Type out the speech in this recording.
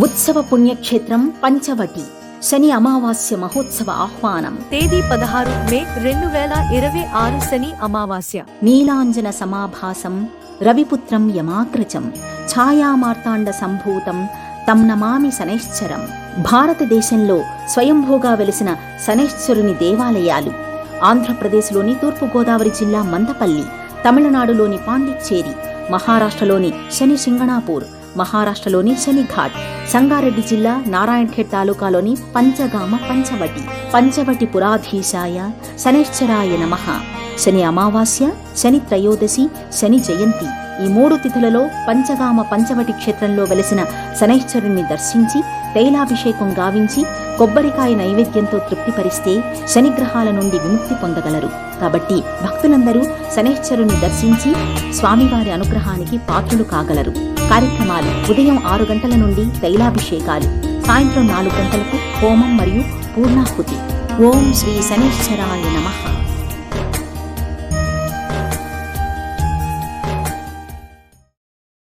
ఉత్సవ పుణ్యక్షేత్రం పంచవటి శని అమావాస్య మహోత్సవ ఆహ్వానం. తేదీ 16 మే 2026 శని అమావాస్య. నీలాంజన సమాభాసం రవిపుత్రం యమాగ్రజం ఛాయామార్తాండ సంభూతం తం నమామి శనైశ్చరం. భారతదేశంలో స్వయంభూగా వెలిసిన శనైశ్చరుని దేవాలయాలు ఆంధ్రప్రదేశ్లోని తూర్పుగోదావరి జిల్లా మందపల్లి, తమిళనాడులోని పాండిచ్చేరి, మహారాష్ట్రలోని శని సింగణాపూర్, మహారాష్ట్రలోని శనిఘాట్, సంగారెడ్డి జిల్లా నారాయణఖేడ్ తాలూకాలోని పంచగామ పంచవటి. పంచవటి పురాధీశాయ శనైశ్చరాయ నమః. శని అమావాస్య, శని త్రయోదశి, శని జయంతి ఈ 3 తిథులలో పంచగామ పంచవటి క్షేత్రంలో వెలసిన శనైశ్చరుణ్ణి దర్శించి తైలాభిషేకం గావించి కొబ్బరికాయ నైవేద్యంతో తృప్తిపరిస్తే శనిగ్రహాల నుండి విముక్తి పొందగలరు. కాబట్టి భక్తులందరూ శనైశ్చరుని దర్శించి స్వామివారి అనుగ్రహానికి పాత్రులు కాగలరు. కార్యక్రమాలు ఉదయం 6 గంటల నుండి తైలాభిషేకాలు, సాయంత్రం 4 గంటలకు హోమం మరియు పూర్ణాహుతి. ఓం శ్రీ శనైశ్చరాయ నమః.